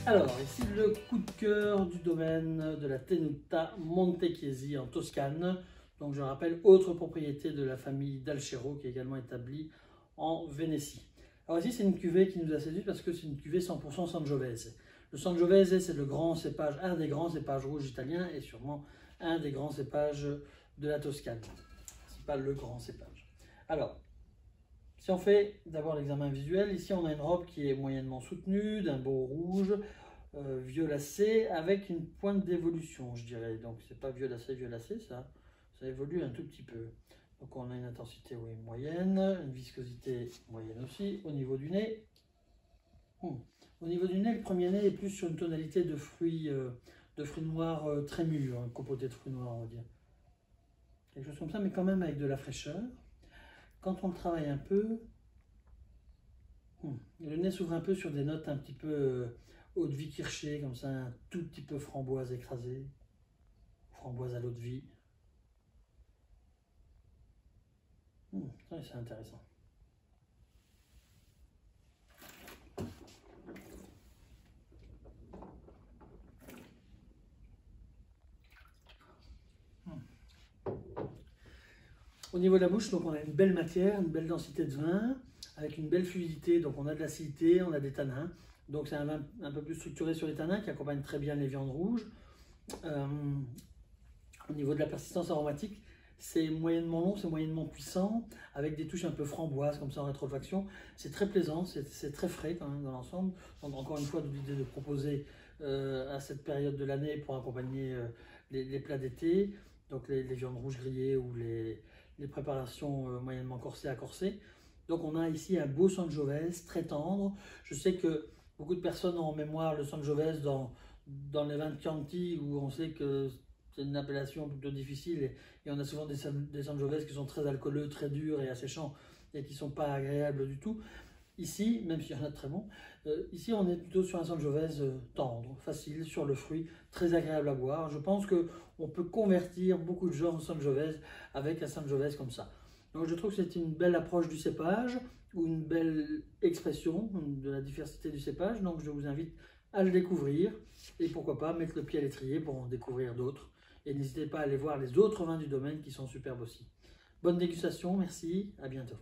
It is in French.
Alors, ici le coup de cœur du domaine de la Tenuta Montechiesi en Toscane. Donc je rappelle, autre propriété de la famille d'Alchero qui est également établie en Vénétie. Alors ici c'est une cuvée qui nous a séduit parce que c'est une cuvée 100% Sangiovese. Le Sangiovese c'est le grand cépage, un des grands cépages rouges italiens et sûrement un des grands cépages de la Toscane. C'est pas le grand cépage. Alors, si on fait d'abord l'examen visuel, ici on a une robe qui est moyennement soutenue, d'un beau rouge, violacé, avec une pointe d'évolution, je dirais. Donc c'est pas violacé, ça évolue un tout petit peu. Donc on a une intensité moyenne, une viscosité moyenne aussi. Au niveau du nez, le premier nez est plus sur une tonalité de fruits noirs très mûrs, un compoté de fruits noirs on va dire. Quelque chose comme ça, mais quand même avec de la fraîcheur. Quand on le travaille un peu, le nez s'ouvre un peu sur des notes un petit peu eau de vie kirschée, comme ça, un tout petit peu framboise écrasée, framboise à l'eau de vie. C'est intéressant. Au niveau de la bouche, donc on a une belle matière, une belle densité de vin, avec une belle fluidité, donc on a de l'acidité, on a des tanins. Donc c'est un vin un peu plus structuré sur les tanins qui accompagne très bien les viandes rouges. Au niveau de la persistance aromatique, c'est moyennement long, c'est moyennement puissant, avec des touches un peu framboises comme ça en rétrofaction. C'est très plaisant, c'est très frais quand même dans l'ensemble. Donc encore une fois, l'idée de proposer à cette période de l'année pour accompagner les plats d'été, donc les viandes rouges grillées ou les préparations moyennement corsées à corser. Donc on a ici un beau Sangiovese très tendre. Je sais que beaucoup de personnes ont en mémoire le Sangiovese dans les vins de Chianti où on sait que c'est une appellation plutôt difficile et on a souvent des Sangiovese qui sont très alcooleux, très durs et asséchants et qui ne sont pas agréables du tout. Ici, même s'il y en a de très bons, ici on est plutôt sur un Sangiovese tendre, facile, sur le fruit, très agréable à boire. Je pense qu'on peut convertir beaucoup de gens en Sangiovese avec un Sangiovese comme ça. Donc je trouve que c'est une belle approche du cépage ou une belle expression de la diversité du cépage. Donc je vous invite à le découvrir et pourquoi pas mettre le pied à l'étrier pour en découvrir d'autres. Et n'hésitez pas à aller voir les autres vins du domaine qui sont superbes aussi. Bonne dégustation, merci, à bientôt.